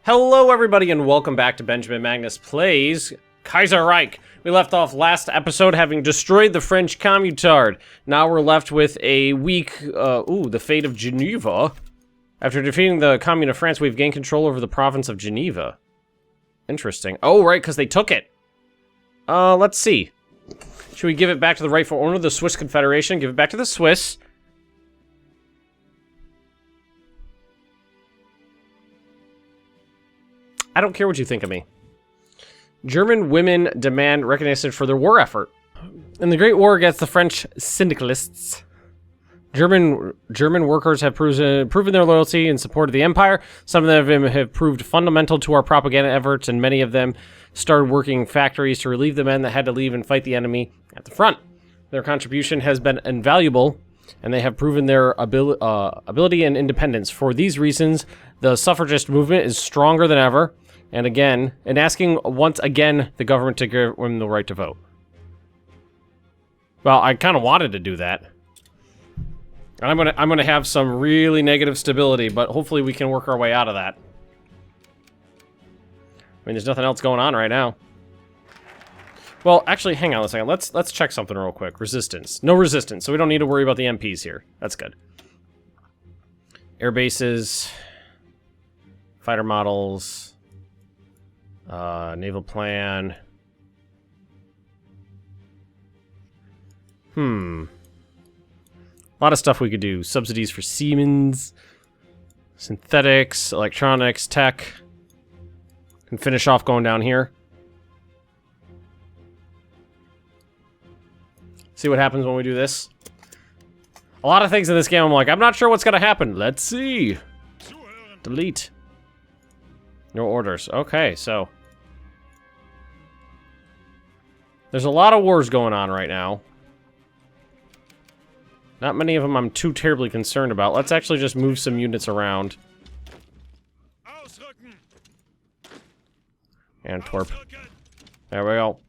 Hello everybody and welcome back to Benjamin Magnus Plays Kaiserreich. We left off last episode having destroyed the French Communard. Now we're left with a weak, the fate of Geneva. After defeating the Commune of France, we've gained control over the province of Geneva. Interesting. Oh, right, because they took it. Let's see. Should we give it back to the rightful owner, the Swiss Confederation? Give it back to the Swiss. I don't care what you think of me. German women demand recognition for their war effort. In the Great War against the French syndicalists, German workers have proven their loyalty and support of the empire. Some of them have proved fundamental to our propaganda efforts, and many of them started working in factories to relieve the men that had to leave and fight the enemy at the front. Their contribution has been invaluable, and they have proven their ability and independence. For these reasons, the suffragist movement is stronger than ever. And asking once again the government to give them the right to vote. Well, I kind of wanted to do that. And I'm gonna have some really negative stability, but hopefully we can work our way out of that. I mean, there's nothing else going on right now. Well, actually, hang on a second. Let's check something real quick. Resistance. No resistance, so we don't need to worry about the MPs here. That's good. Air bases, fighter models. Naval plan. A lot of stuff we could do. Subsidies for Siemens, synthetics, electronics, tech. Can finish off going down here. See what happens when we do this. A lot of things in this game I'm like, I'm not sure what's gonna happen. Let's see. Delete. No orders. Okay, so there's a lot of wars going on right now. Not many of them I'm too terribly concerned about. Let's actually just move some units around. Antwerp. There we go.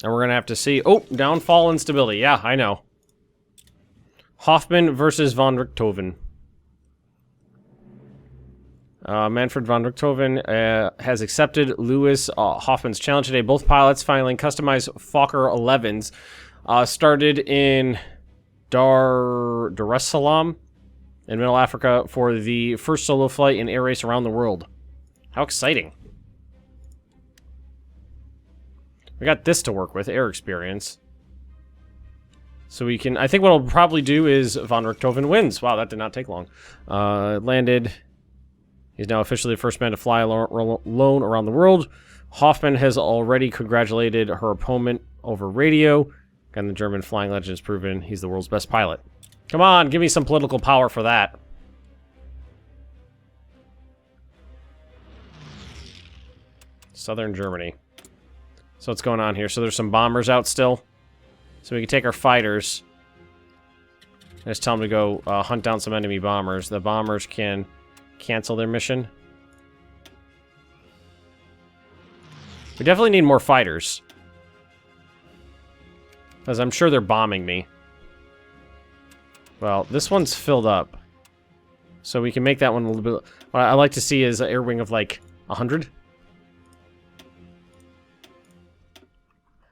And we're gonna have to see... Oh, downfall and stability. Yeah, I know. Hoffmann versus von Richthofen. Manfred von Richthofen has accepted Lewis Hoffmann's challenge today. Both pilots filing customized Fokker 11s started in Dar es Salaam in Middle Africa for the first solo flight in air race around the world. How exciting. We got this to work with, air experience. So we can... I think what I'll probably do is von Richthofen wins. Wow, that did not take long. Landed... He's now officially the first man to fly alone around the world. Hoffmann has already congratulated her opponent over radio. And the German flying legend has proven he's the world's best pilot. Come on, give me some political power for that. Southern Germany. So what's going on here? So there's some bombers out still. So we can take our fighters. Just tell them to go hunt down some enemy bombers. The bombers can... cancel their mission. We definitely need more fighters. Because I'm sure they're bombing me. Well, this one's filled up. So we can make that one a little bit... What I like to see is an air wing of like 100.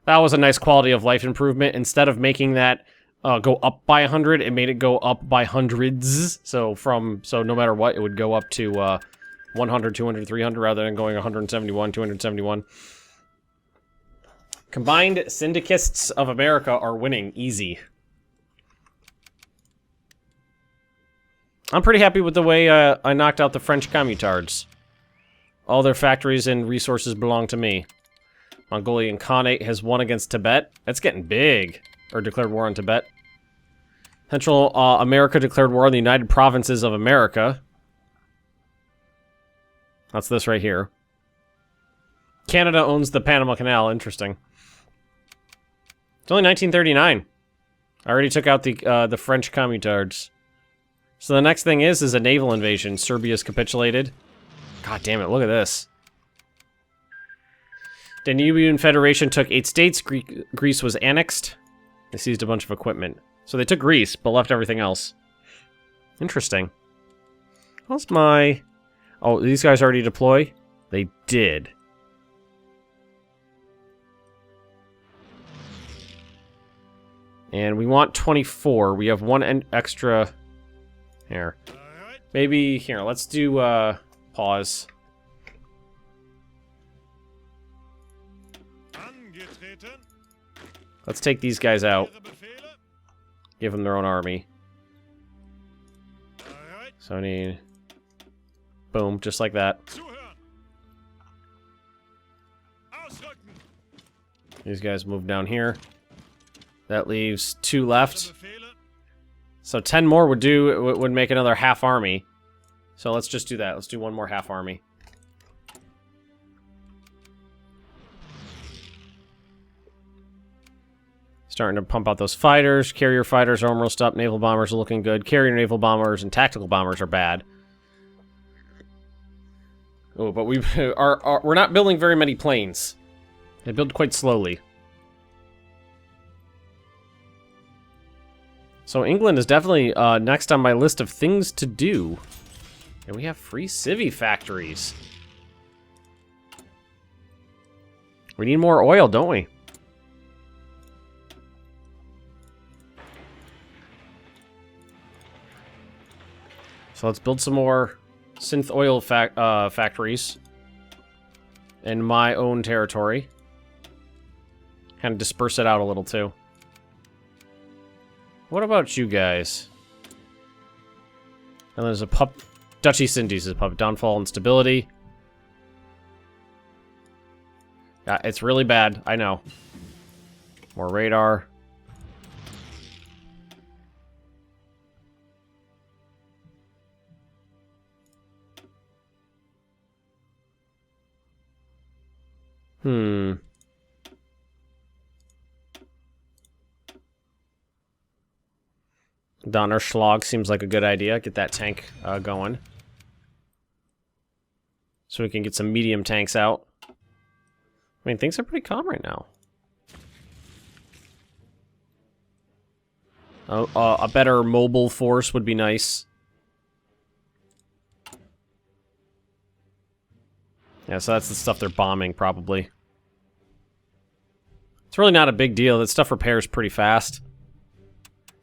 That was a nice quality of life improvement. Instead of making that go up by 100, it made it go up by hundreds. So no matter what, it would go up to 100, 200, 300 rather than going 171, 271. Combined Syndicists of America are winning easy. I'm pretty happy with the way I knocked out the French Communards. All their factories and resources belong to me. Mongolian Khanate has won against Tibet. That's getting big. Or declared war on Tibet. Central America declared war on the United Provinces of America. That's this right here. Canada owns the Panama Canal. Interesting. It's only 1939. I already took out the French Communards. So the next thing is a naval invasion. Serbia's capitulated. God damn it, look at this. Danubian Federation took 8 states. Greece was annexed. They seized a bunch of equipment. So they took Greece, but left everything else. Interesting. How's my... Oh, these guys already deploy? They did. And we want 24. We have one extra here. Maybe here, let's do pause. Let's take these guys out. Give them their own army. So I need... Boom, just like that. These guys move down here. That leaves 2 left. So 10 more would make another half army. So let's just do that. Let's do one more half army. Starting to pump out those fighters. Carrier fighters are almost up. Naval bombers are looking good. Carrier naval bombers and tactical bombers are bad. Oh, but we're not building very many planes. They build quite slowly. So England is definitely next on my list of things to do. And we have free civvy factories. We need more oil, don't we? So let's build some more synth oil factories in my own territory. Kind of disperse it out a little too. What about you guys? And there's a Dutch East Indies is a puppet. Downfall and stability. Yeah, it's really bad. I know. More radar. Donnerschlag seems like a good idea. Get that tank going. So we can get some medium tanks out. I mean, things are pretty calm right now. A better mobile force would be nice. Yeah, so that's the stuff they're bombing, probably. It's really not a big deal. That stuff repairs pretty fast.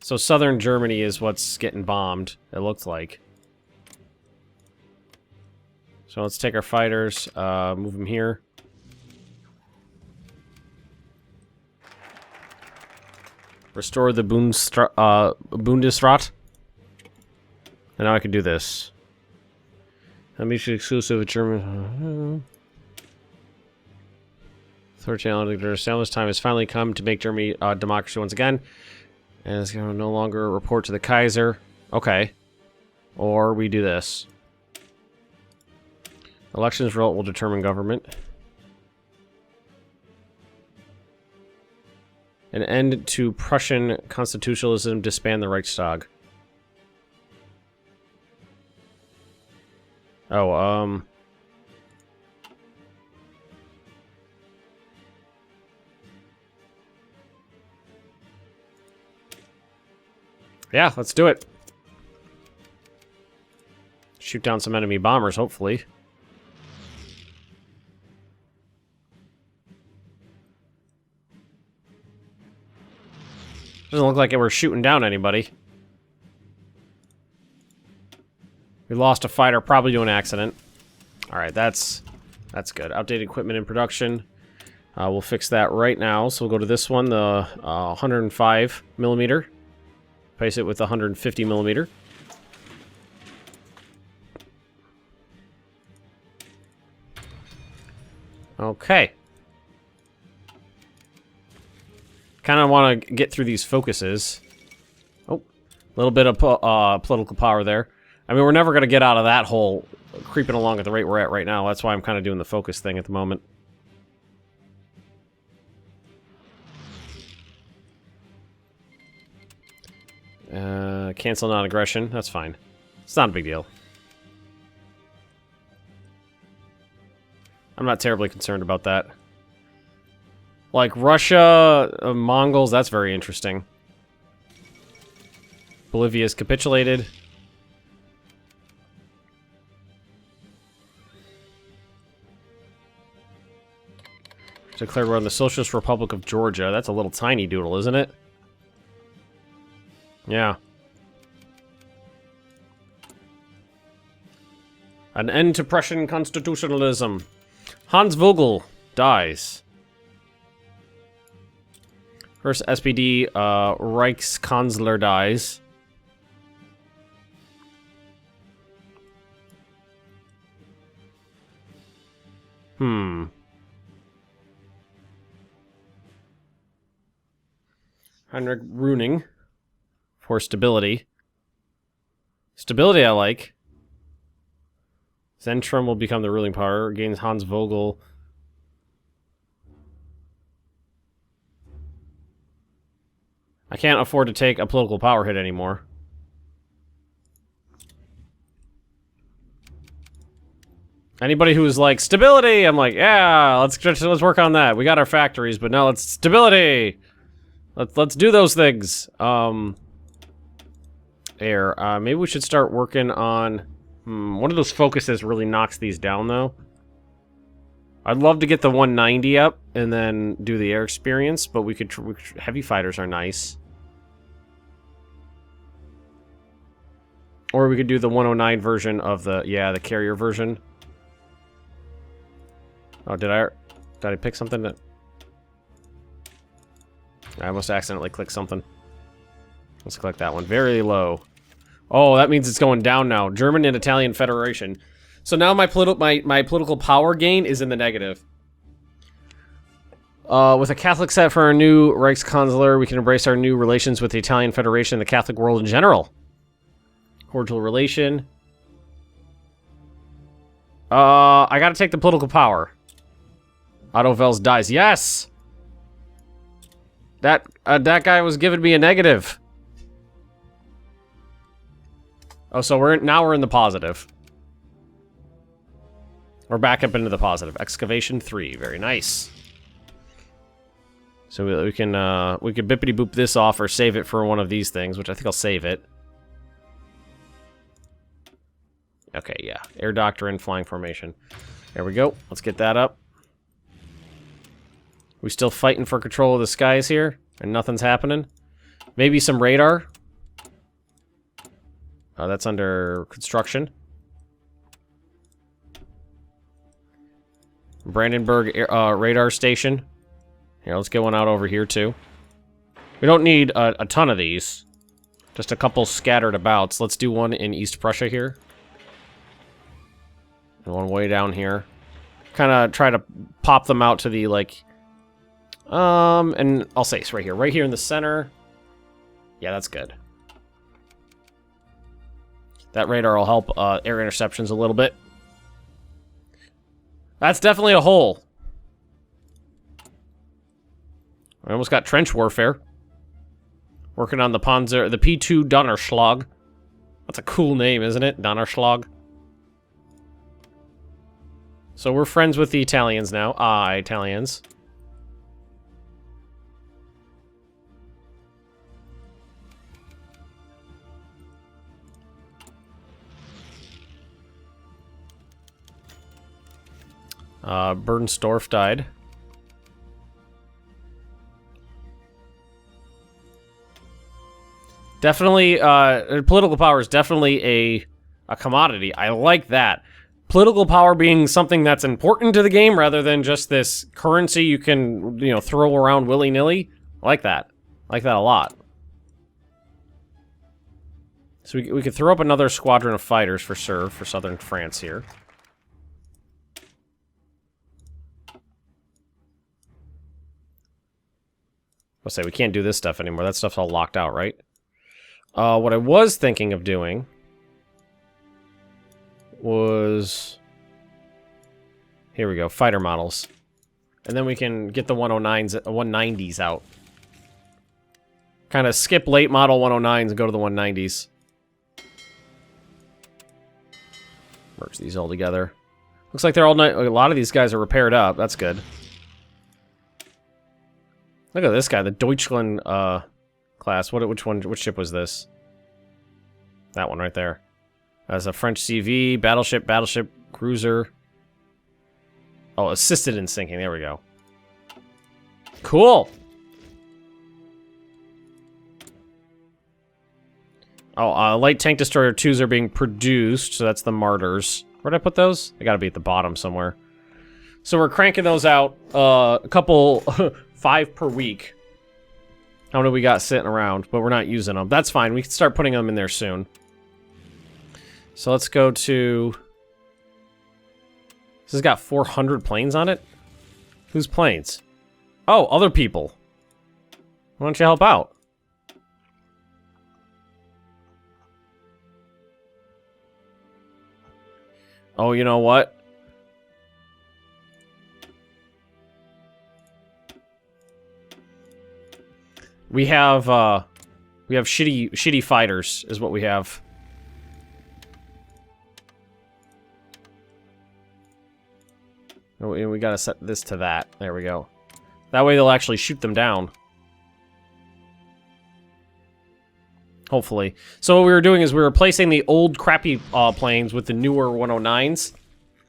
So southern Germany is what's getting bombed, it looks like. So let's take our fighters, move them here. Restore the Bundesrat. And now I can do this. Mutually exclusive German. Third challenge, the established time has finally come to make Germany democracy once again. And it's going to no longer report to the Kaiser. Okay. Or we do this. Elections result will determine government. An end to Prussian constitutionalism, disband the Reichstag. Oh, yeah, let's do it. Shoot down some enemy bombers, hopefully. Doesn't look like we're shooting down anybody. We lost a fighter, probably due to an accident. Alright, that's good. Outdated equipment in production. We'll fix that right now. So we'll go to this one, the 105 millimeter. Replace it with 150 millimeter. Okay. Kind of want to get through these focuses. Oh, a little bit of political power there. I mean, we're never going to get out of that hole creeping along at the rate we're at right now. That's why I'm kind of doing the focus thing at the moment. Cancel non-aggression. That's fine. It's not a big deal. I'm not terribly concerned about that. Like Russia, Mongols, that's very interesting. Bolivia's capitulated. Declared war on the Socialist Republic of Georgia. That's a little tiny doodle, isn't it? Yeah. An end to Prussian constitutionalism. Hans Vogel dies. First SPD Reichskanzler dies. Heinrich Runing for stability. Stability I like. Zentrum will become the ruling power. Gains Hans Vogel. I can't afford to take a political power hit anymore. Anybody who's like, stability! I'm like, yeah, let's work on that. We got our factories, but now let's stability! Let's do those things. Maybe we should start working on... one of those focuses really knocks these down, though. I'd love to get the 190 up and then do the air experience, but we could heavy fighters are nice. Or we could do the 109 version of the carrier version. Oh, did I pick something that... I must accidentally click something. Let's click that one. Very low. Oh, that means it's going down now. German and Italian Federation. So now my political power gain is in the negative. With a Catholic set for our new Reichskanzler, we can embrace our new relations with the Italian Federation and the Catholic world in general. Cordial relation. I gotta take the political power. Otto Wels dies. Yes! That guy was giving me a negative. Oh, so now we're in the positive. We're back up into the positive. Excavation 3. Very nice. So we can bippity boop this off or save it for one of these things, which I think I'll save it. Okay, yeah. Air Doctrine, Flying Formation. There we go. Let's get that up. We still fighting for control of the skies here, and nothing's happening. Maybe some radar. That's under construction. Brandenburg radar station. Here, let's get one out over here, too. We don't need a ton of these. Just a couple scattered about. So let's do one in East Prussia here. And one way down here. Kind of try to pop them out to the, like... and I'll say it's right here. Right here in the center. Yeah, that's good. That radar will help air interceptions a little bit. That's definitely a hole. I almost got trench warfare. Working on the Panzer, the P2 Donnerschlag. That's a cool name, isn't it? Donnerschlag. So we're friends with the Italians now. Italians. Bernstorff died. Definitely, political power is definitely a commodity. I like that. Political power being something that's important to the game rather than just this currency you can, throw around willy-nilly. I like that. I like that a lot. So we could throw up another squadron of fighters for sure for southern France here. I'll say we can't do this stuff anymore. That stuff's all locked out, right? What I was thinking of doing was... Here we go, fighter models. And then we can get the 190s out. Kind of skip late model 109s and go to the 190s. Merge these all together. Looks like they're all... A lot of these guys are repaired up. That's good. Look at this guy, the Deutschland class. Which ship was this? That one right there. As a French CV, battleship, cruiser. Oh, assisted in sinking. There we go. Cool. Oh, light tank destroyer 2s are being produced, so that's the martyrs. Where'd I put those? They gotta be at the bottom somewhere. So we're cranking those out, a couple, 5 per week. How many we got sitting around, but we're not using them. That's fine, we can start putting them in there soon. So let's go to... This has got 400 planes on it? Whose planes? Oh, other people. Why don't you help out? Oh, you know what? We have shitty fighters, is what we have. We gotta set this to that. There we go. That way they'll actually shoot them down. Hopefully. So what we were doing is we were replacing the old crappy planes with the newer 109s.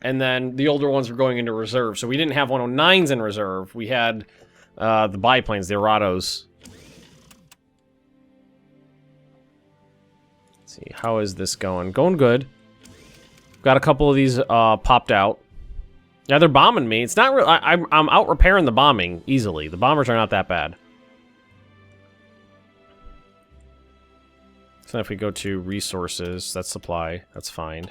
And then the older ones were going into reserve. So we didn't have 109s in reserve. We had the biplanes, the Arados. Let's see, how is this going? Going good. Got a couple of these popped out. Yeah, they're bombing me. It's not real. I'm out repairing the bombing easily. The bombers are not that bad. So if we go to resources, that's supply. That's fine.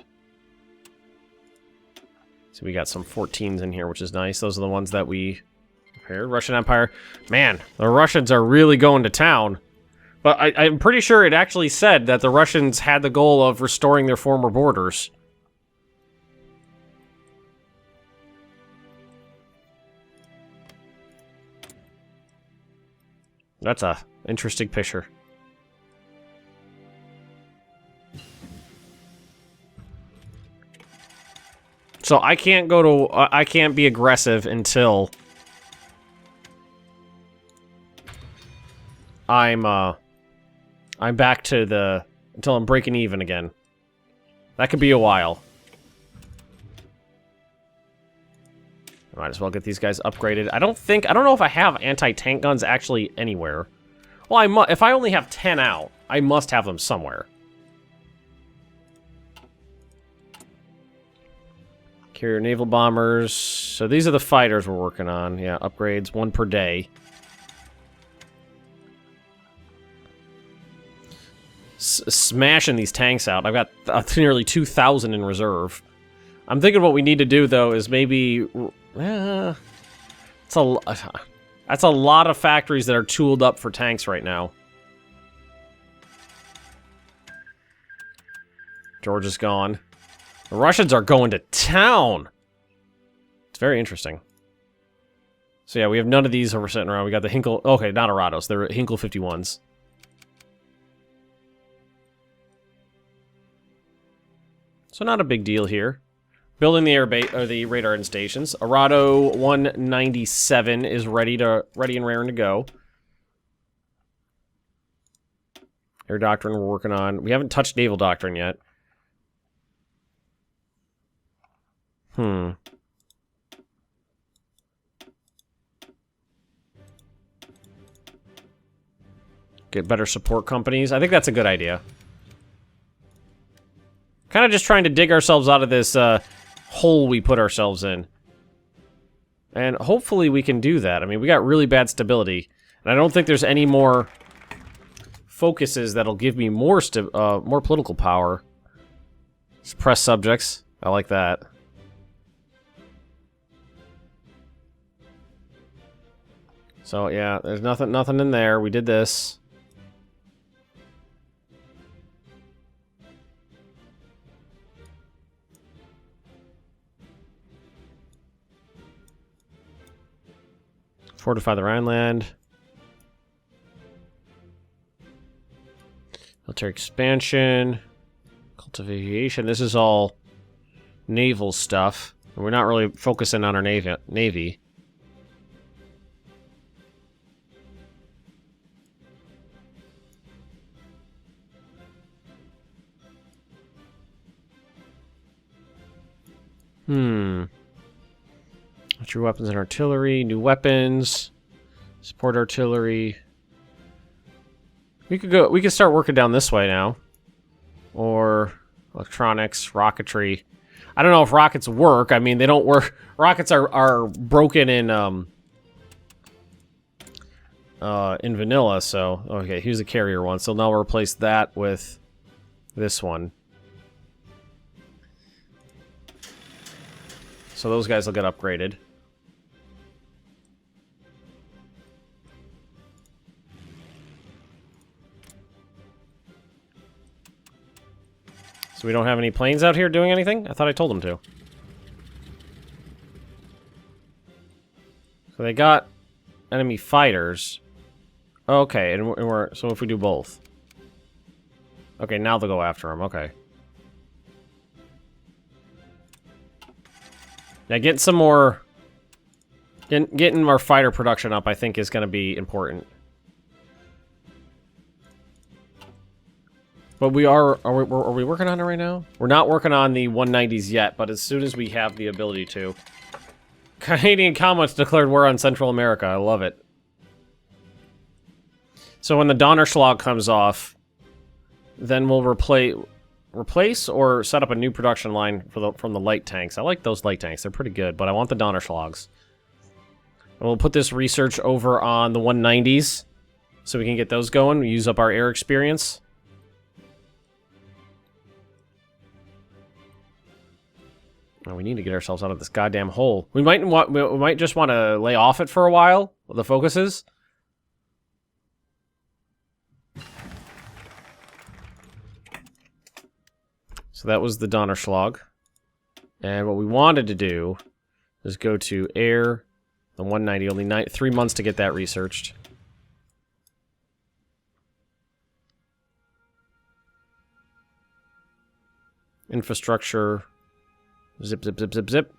So we got some 14s in here, which is nice. Those are the ones that we repaired. Russian Empire. Man, the Russians are really going to town. But I'm pretty sure it actually said that the Russians had the goal of restoring their former borders. That's a interesting picture. So I can't go to, I can't be aggressive until I'm back to the, until I'm breaking even again. That could be a while. I might as well get these guys upgraded. I don't know if I have anti-tank guns actually anywhere. Well, if I only have 10 out, I must have them somewhere. Carrier naval bombers. So these are the fighters we're working on. Yeah, upgrades, 1 per day. Smashing these tanks out. I've got nearly 2,000 in reserve. I'm thinking what we need to do, though, is maybe... that's a lot of factories that are tooled up for tanks right now. George is gone. The Russians are going to town! It's very interesting. So yeah, we have none of these over sitting around. We got the Hinkle... Okay, not Arados. They're Hinkle 51s. So not a big deal here. Building the airbase or the radar in stations. Arado 197 is ready and raring to go. Air doctrine we're working on. We haven't touched naval doctrine yet. Get better support companies. I think that's a good idea. Kind of just trying to dig ourselves out of this hole we put ourselves in. And hopefully we can do that. I mean, we got really bad stability. And I don't think there's any more focuses that'll give me more political power. Suppress subjects. I like that. So yeah, there's nothing in there. We did this. Fortify the Rhineland. Military expansion. Cultivation. This is all naval stuff. We're not really focusing on our navy. True weapons and artillery, new weapons. Support artillery. We could start working down this way now. Or electronics, rocketry. I don't know if rockets work. I mean, they don't work. Rockets are broken in vanilla, so okay, here's a carrier one. So now we'll replace that with this one. So those guys will get upgraded. So we don't have any planes out here doing anything? I thought I told them to. So they got enemy fighters. Okay, and we're so if we do both. Okay, now they'll go after them. Okay. Now getting some more... Getting our fighter production up, I think, is going to be important. But we are we working on it right now? We're not working on the 190s yet, but as soon as we have the ability to. Canadian Commonwealth declared war on Central America. I love it. So when the Donnerschlag comes off, then we'll replace or set up a new production line for from the light tanks. I like those light tanks. They're pretty good, but I want the Donnerschlags. And we'll put this research over on the 190s so we can get those going. We use up our air experience. Oh, we need to get ourselves out of this goddamn hole. We might just want to lay off it for a while. The focuses. So that was the Donnerschlag. And what we wanted to do is go to air, the 190. Only 3 months to get that researched. Infrastructure. Zip, zip, zip, zip, zip.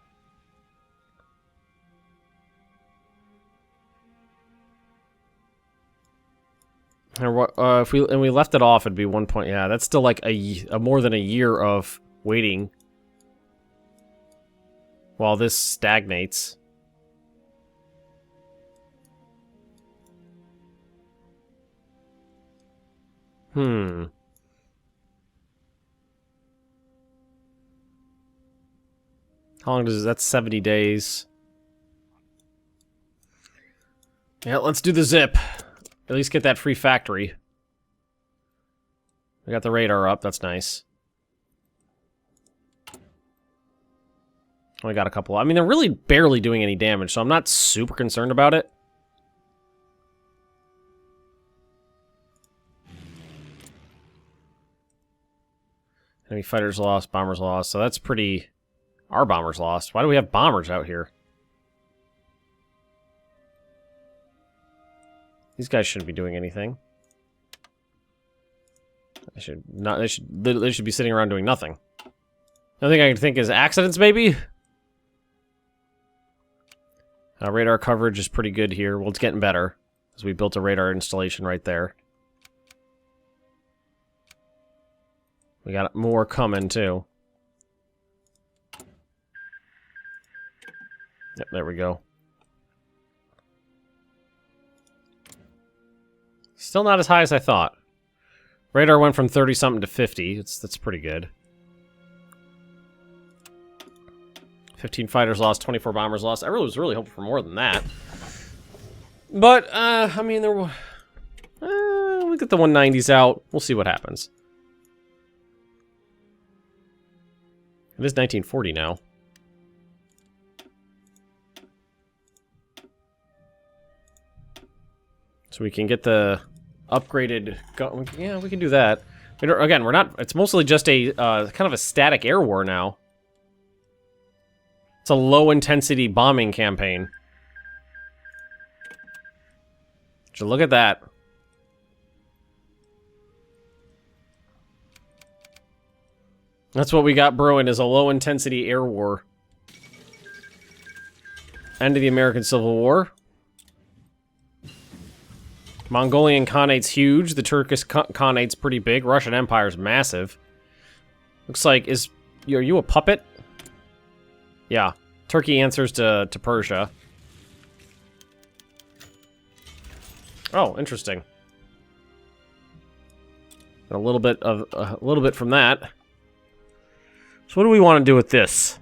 And what, if we left it off, it'd be 1 point. Yeah, that's still like a more than a year of waiting while this stagnates. How long does that's 70 days. Yeah, let's do the zip. At least get that free factory. We got the radar up, that's nice. Only got a couple. I mean, they're really barely doing any damage, so I'm not super concerned about it. Enemy fighters lost, bombers lost, so that's pretty... Our bombers lost. Why do we have bombers out here? These guys shouldn't be doing anything. They should be sitting around doing nothing. The only thing I can think is accidents, maybe? Radar coverage is pretty good here. Well, it's getting better, because we built a radar installation right there. We got more coming, too. Yep, there we go. Still not as high as I thought. Radar went from 30-something to 50. That's pretty good. 15 fighters lost, 24 bombers lost. I was really hoping for more than that. But, I mean, we'll get the 190s out. We'll see what happens. It is 1940 now. So we can get the upgraded... Yeah, we can do that. Again, we're not... It's mostly just a kind of a static air war now. It's a low-intensity bombing campaign. So look at that. That's what we got brewing, is a low-intensity air war. End of the American Civil War. Mongolian Khanate's huge. The Turkish Khanate's pretty big. Russian Empire's massive. Looks like, are you a puppet? Yeah. Turkey answers to Persia. Oh, interesting. A little bit from that. So what do we want to do with this?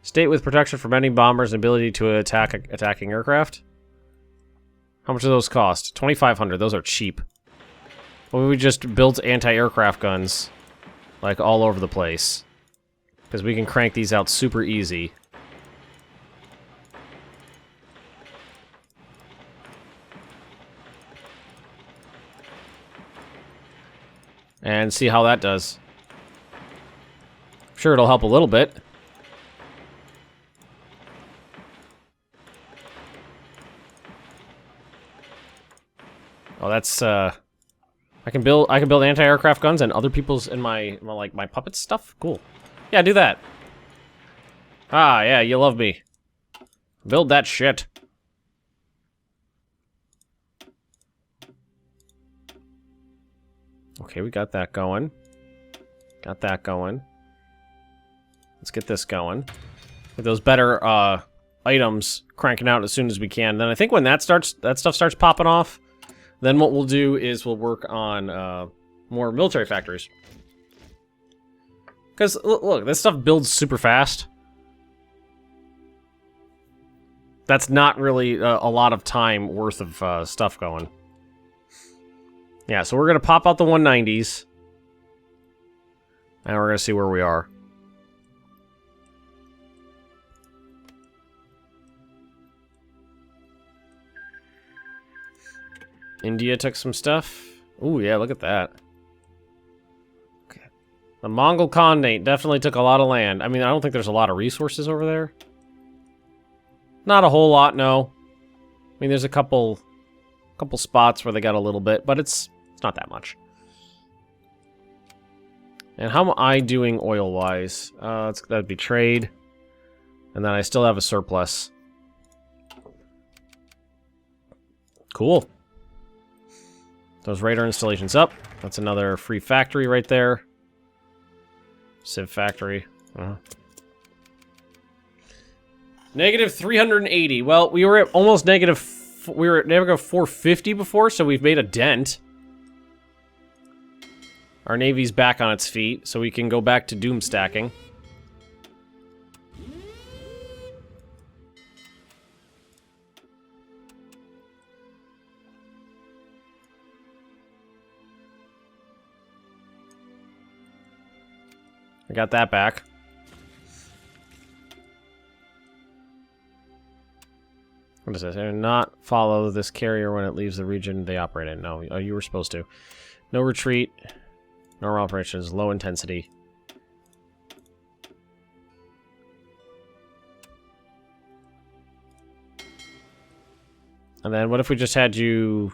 State with protection from any bombers and ability to attack attacking aircraft. How much do those cost? 2,500. Those are cheap. Well, we just built anti-aircraft guns, like, all over the place. Because we can crank these out super easy. And see how that does. I'm sure it'll help a little bit. Oh, that's I can build anti-aircraft guns and other people's in my puppet stuff. Cool. Yeah, do that. Ah, yeah, you love me. Build that shit. Okay, we got that going. Got that going. Let's get this going. With those better items cranking out as soon as we can. Then I think when that stuff starts popping off, then what we'll do is we'll work on more military factories. Because, look, this stuff builds super fast. That's not really a lot of time worth of stuff going. Yeah, so we're going to pop out the 190s. And we're going to see where we are. India took some stuff. Ooh, yeah, look at that. Okay. The Mongol Khanate definitely took a lot of land. I mean, I don't think there's a lot of resources over there. Not a whole lot, no. I mean, there's a couple spots where they got a little bit, but it's not that much. And how am I doing oil-wise? That'd be trade. And then I still have a surplus. Cool. Those radar installations up. That's another free factory right there. Civ factory. Negative 380. Well, we were at almost negative. We were at negative 450 before, so we've made a dent. Our navy's back on its feet, so we can go back to doom stacking. I got that back. What is this? Not follow this carrier when it leaves the region they operate in. No, you were supposed to. No retreat. Normal operations. Low intensity. And then what if we just had you...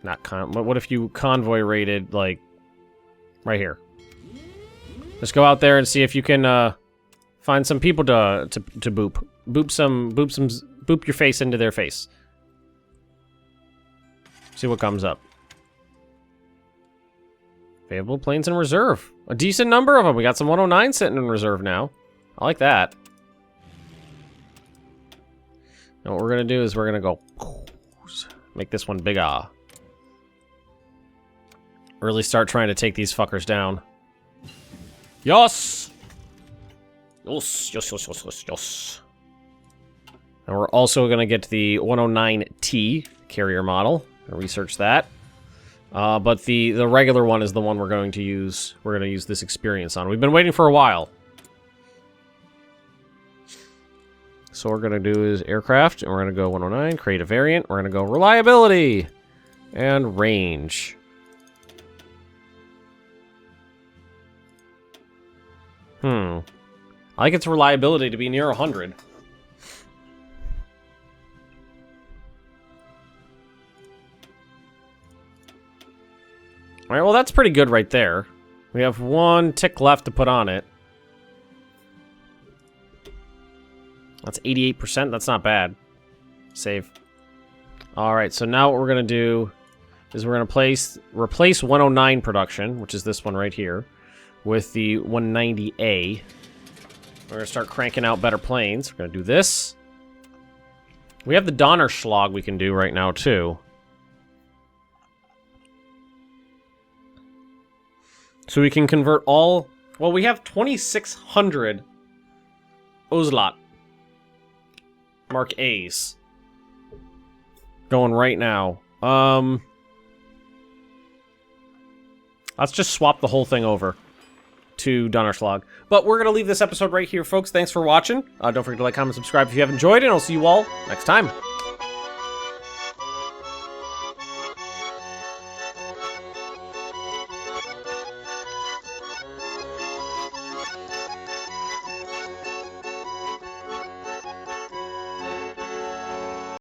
what if you convoy raided, like, right here? Just go out there and see if you can find some people to boop. Boop your face into their face. See what comes up. Available planes in reserve. A decent number of them. We got some 109 sitting in reserve now. I like that. And what we're gonna do is we're gonna go make this one bigger. Really start trying to take these fuckers down. Yes! Yes. And we're also going to get to the 109T carrier model. Research that. But the regular one is the one we're going to use. We're going to use this experience on. We've been waiting for a while. So what we're going to do is aircraft, and we're going to go 109, create a variant. We're going to go reliability and range. I like its reliability to be near 100. Alright, well that's pretty good right there. We have one tick left to put on it. That's 88%, that's not bad. Save. Alright, so now what we're going to do is we're going to replace 109 production, which is this one right here, with the 190A. We're gonna start cranking out better planes. We're gonna do this. We have the Donnerschlag we can do right now, too. So we can convert all... Well, we have 2,600 Oslot Mark A's going right now. Let's just swap the whole thing over to Donnerschlag. But we're going to leave this episode right here, folks. Thanks for watching. Don't forget to like, comment, subscribe if you have enjoyed, and I'll see you all next time.